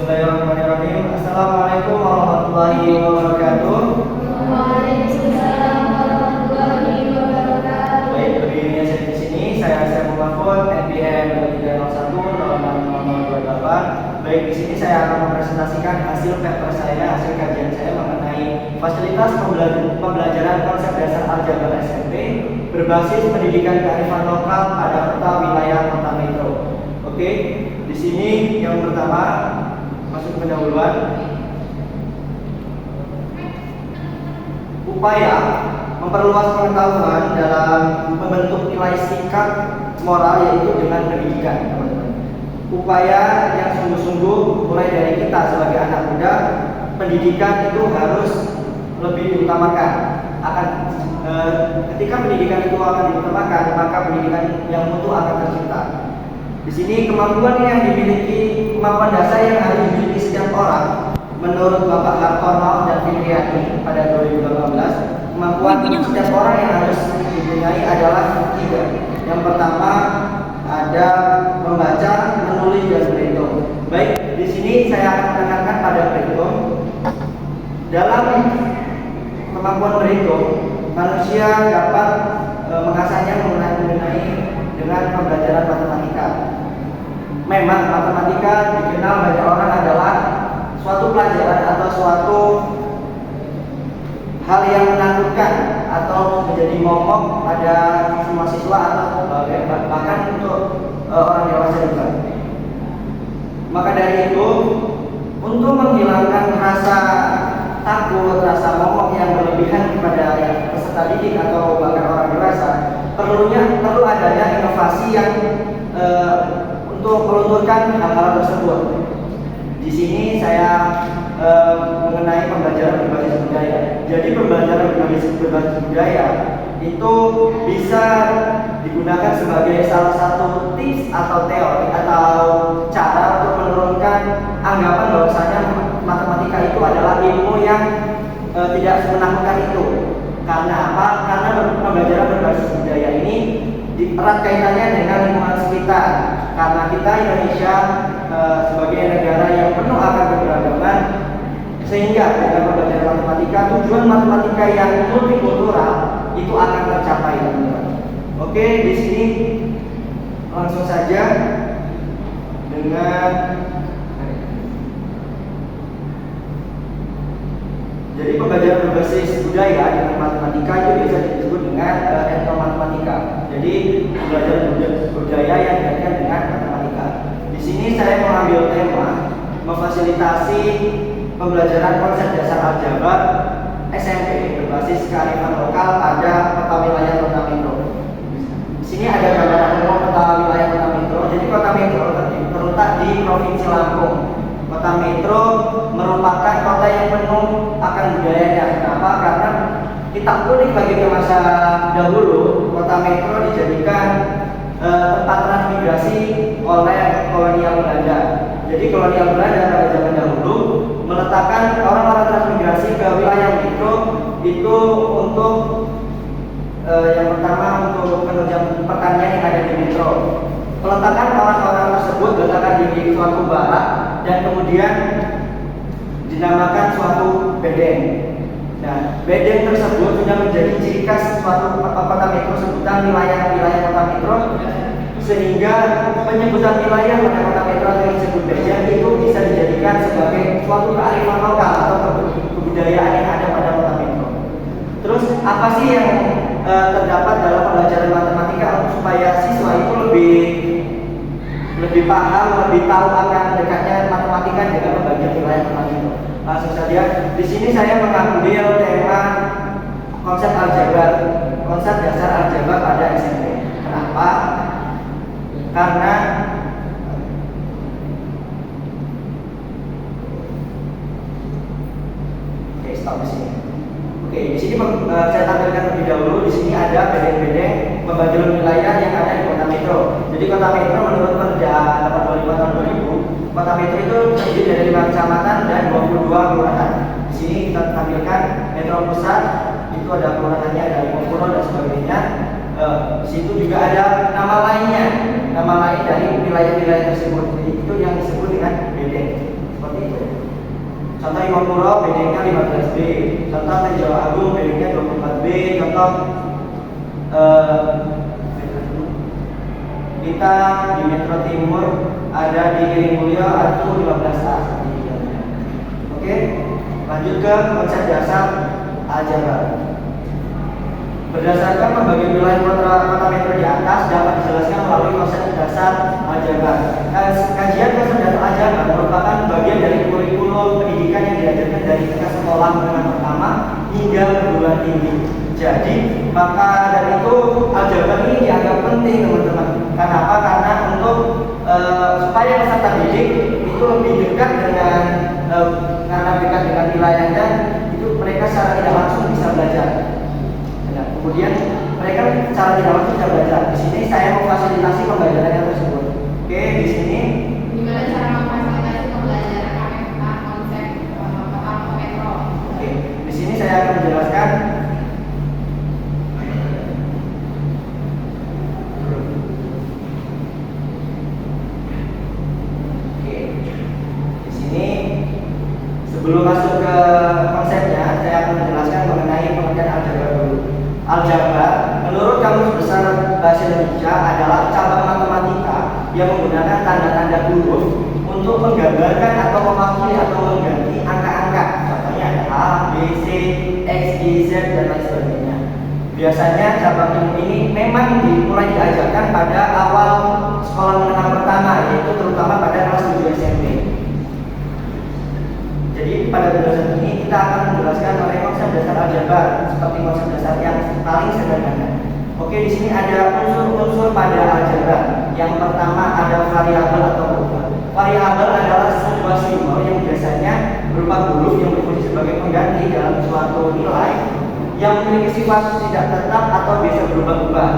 Bismillahirrahmanirrahim. Assalamualaikum warahmatullahi wabarakatuh. Waalaikumsalam warahmatullahi wabarakatuh. Baik, berdirinya saya di sini. Saya Mahfud, NPM 2301-06028. Baik, di sini saya akan mempresentasikan hasil paper saya, hasil kajian saya mengenai fasilitas pembelajaran konsep dasar aljabar SMP berbasis pendidikan kearifan lokal pada peta wilayah kota metro. Oke, di sini yang pertama masuk pendahuluan. Upaya memperluas pengetahuan dalam membentuk nilai sikap moral yaitu dengan pendidikan, teman-teman. Upaya yang sungguh-sungguh mulai dari kita sebagai anak muda, pendidikan itu harus lebih diutamakan. Ketika pendidikan itu akan diutamakan, maka pendidikan yang mutu akan tercipta. Di sini kemampuan dasar yang harus dimiliki setiap orang menurut Bapak Hartono dan Fitriani pada 2018, kemampuan setiap orang yang harus dipunyai adalah 3. Yang pertama ada membaca, menulis, dan berhitung. Baik, di sini saya akan menekankan pada berhitung. Dalam kemampuan berhitung, manusia dapat mengasahnya mengenai dengan pembelajaran matematika. Memang matematika dikenal banyak orang adalah suatu pelajaran atau suatu hal yang menakutkan atau menjadi momok pada semua siswa atau bahkan untuk orang dewasa juga. Maka dari itu, untuk menghilangkan rasa takut, rasa momok yang berlebihan kepada peserta didik atau bahkan orang dewasa, perlu adanya inovasi yang untuk melunturkan hal-hal tersebut. Di sini saya mengenai pembelajaran berbasis budaya. Jadi pembelajaran berbasis budaya itu bisa digunakan sebagai salah satu tips atau teori atau cara untuk menurunkan anggapan bahwasanya matematika itu adalah ilmu yang tidak menakutkan itu. Karena apa? Karena pembelajaran berbasis budaya ini erat kaitannya dengan lingkungan sekitar. Karena kita Indonesia sebagai negara yang penuh akan keberagaman, sehingga dengan pembelajaran matematika, tujuan matematika yang multikultural itu akan tercapai. Oke, di sini langsung saja dengan jadi pembelajaran berbasis budaya dengan matematika itu bisa disebut dengan etnomatematika. Jadi pembelajaran budaya yang dikaitkan dengan matematika. Di sini saya mengambil tema memfasilitasi pembelajaran konsep dasar aljabar SMP berbasis kearifan lokal pada peta wilayah kota metro. Di sini ada gambaran umum peta wilayah kota metro. Jadi kota metro terletak di Provinsi Lampung. Kota metro merupakan kota yang penuh akan budayanya. Kenapa? Karena kita unik lagi ke masa dahulu, kota metro dijadikan tempat transmigrasi oleh kolonial Belanda. Jadi kolonial Belanda pada zaman dahulu meletakkan orang-orang transmigrasi ke wilayah metro itu untuk yang pertama untuk penunjang pertanian yang ada di metro. Peletakan orang-orang tersebut diletakkan di suatu barak dan kemudian dinamakan suatu bedeng. Nah, bedeng tersebut sudah menjadi ciri khas suatu kota metro, sebutan wilayah kota metro, sehingga penyebutan wilayah pada kota metro yang disebut bedeng itu bisa dijadikan sebagai suatu kearifan lokal atau kebudayaan yang ada pada kota metro. Terus apa sih yang terdapat dalam pembelajaran matematika supaya siswa itu lebih paham, lebih tahu akan dekatnya matematika dengan pembagian wilayah kota metro? Langsung saja, di sini saya mengambil tema konsep dasar aljabar pada SMP. Kenapa? Karena stop di sini. Di sini saya tampilkan terlebih dahulu. Di sini ada bedeng-bedeng pembagian wilayah yang ada di kota metro. Jadi kota metro menurut Perda 85 tahun 2000, kota metro itu terdiri dari 5 kecamatan dan 22 kelurahan. Di sini kita tampilkan metro pusat, itu ada kelurahannya, ada 50 dan sebagainya. Di situ juga ada nama lainnya. nama lain dari wilayah-wilayah tersebut. Jadi itu yang disebut dengan bedeng. Seperti itu. Contoh Imapuro bedengnya 15B. Contoh Jawa Agung bedengnya 24B. Contoh kita di Metro Timur ada di Giring Mulyo atau 15A. Oke, lanjut ke konsep dasar aljabar. Berdasarkan pembagian wilayah kota metro di atas dapat dijelaskan melalui konsep dasar aljabar. Kajian konsep dasar aljabar merupakan bagian dari kurikulum pendidikan yang diajarkan dari tingkat sekolah menengah pertama hingga perguruan tinggi. Jadi maka dari itu aljabar ini dianggap penting teman-teman. Kenapa? Karena untuk supaya peserta didik itu lebih dekat dengan karena dekat dengan wilayahnya, itu mereka secara tidak langsung bisa belajar. Nah, kemudian mereka secara tidak langsung bisa belajar. Di sini saya memfasilitasi pembelajarannya tersebut. Oke, di sini Gimana cara memfasilitasi pembelajaran tentang konsep kota metro? Oke, di sini saya akan menjelaskan sebelum masuk ke konsepnya, saya akan menjelaskan mengenai pengertian aljabar dulu. Aljabar, menurut Kamus Besar Bahasa Indonesia, adalah cabang matematika yang menggunakan tanda-tanda huruf untuk menggambarkan atau mewakili atau mengganti angka-angka. Contohnya ada A, B, C, X, Y, Z, dan lain sebagainya. Biasanya cabang ilmu ini memang mulai diajarkan pada awal sekolah menengah pertama, yaitu terutama pada kelas 7 SMP. Jadi pada penjelasan ini kita akan menjelaskan mengenai konsep dasar aljabar seperti konsep dasar yang paling sederhana. Oke, di sini ada unsur-unsur pada aljabar. Yang pertama ada variabel atau huruf. Variabel adalah sebuah simbol yang biasanya berupa huruf yang berfungsi sebagai pengganti dalam suatu nilai yang memiliki sifat tidak tetap atau bisa berubah-ubah.